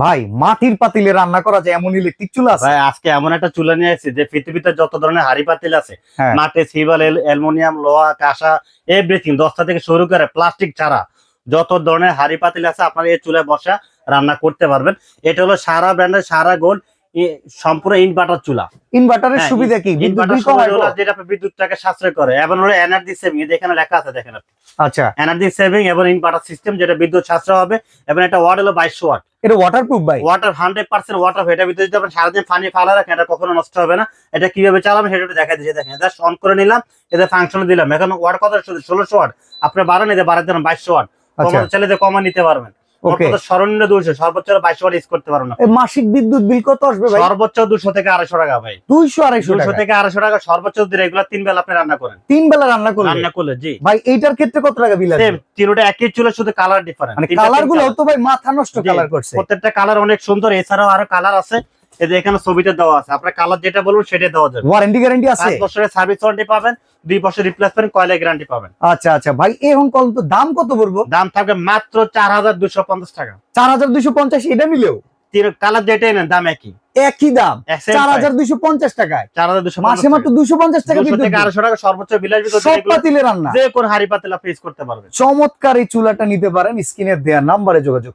ভাই মাটির পাতিলে রান্না করা যায় এমন ইলেকট্রিক চুলা আছে? ভাই আজকে এমন একটা চুলা নিয়ে আসছি যে পৃথিবীতে যত ধরনের হাড়ি পাতিল আছে, হ্যাঁ। মাটির, সিলভার, অ্যালুমিনিয়াম, লোহা, কাঁসা, এভরিথিং, দস্তা থেকে শুরু করে প্লাস্টিক ছাড়া যত ধরনের হাড়ি পাতিল আছে আপনারা এই চুলায় বসা রান্না করতে পারবেন। এটা হলো সারা ব্র্যান্ডের, সারা গোল্ড, সম্পূর্ণ ইনভার্টার চুলা। ইনভার্টারের সুবিধা কি? বিদ্যুৎ বিল কম হয় তো? যেটা আপনার বিদ্যুৎটাকে সাশ্রয় করে, এবং হলো এনার্জি সেভিং, এখানে লেখা আছে দেখেন আপনি, আচ্ছা, এনার্জি সেভিং এবং ইনভার্টার সিস্টেম, যেটা বিদ্যুৎ সাশ্রয় হবে। এবং এটা ওয়াট হলো 2200 ওয়াট। এটা ওয়াটারপ্রুফ ভাই? Water 100% water. এটার ভিতরে যদি আপনি সারাদিন পানি ফালা রাখেন এটা কখনো নষ্ট হবে না। এটা কিভাবে চালাবেন সেটা একটু দেখা দিচ্ছে, দেখেন জাস্ট অন করে নিলাম, এতে ফাংশন দিলাম। এখন ওয়াট কত? 1600 ওয়াট। আপনি বাড়ান, এতে বাড়াতে 2200 ওয়াট, কমাতে চাইলে কমা নিতে পারবেন। সর্বনিম্ন 200, সর্বোচ্চ 2200 ওয়াট ইউজ করতে পারবেন। মাসিক বিদ্যুৎ বিল কত আসবে ভাই? সর্বোচ্চ 200 থেকে 250 টাকা ভাই। 200 থেকে 250 টাকা সর্বোচ্চ। যদি রেগুলার 3 বেলা আপনি রান্না করেন, 3 বেলা রান্না করলে জি ভাই এইটার ক্ষেত্রে কত টাকা বিল আসবে? সেম, তিনটা একই চুলা, শুধু কালার ডিফারেন্ট। মানে কালার গুলো তো ভাই মাথা নষ্ট কালার করছে। প্রত্যেকটা কালার অনেক সুন্দর। এছাড়াও আরো কালার আছে, এই যে এখানে ছবিতে দেওয়া আছে। আপনার কালার যেটা বলবেন সেটা দেওয়া যাবে। ওয়ারেন্টি গ্যারান্টি আছে? 5 বছরের সার্ভিস ওয়ারেন্টি পাবেন, 2 বছর রিপ্লেসমেন্ট কয়েলের গ্যারান্টি পাবেন। আচ্ছা আচ্ছা ভাই, এখন কল তো দাম কত পড়বো? দাম থাকবে মাত্র 4250 টাকা। 4250 এটা নিলেও কালার যেটাই নেন দাম একই দাম, 4250 টাকায় 4250 মাসে মাত্র 250 টাকা বিদ্যুৎ থেকে 250 টাকা সর্বোচ্চ বিল আসবে। সব পাতিলে রান্না, যে কোন হাড়ি পাতিল আপনি ইউজ করতে পারবেন। চমৎকার এই চুলাটা নিতে পারেন স্ক্রিনে দেওয়া নাম্বারে যোগাযোগ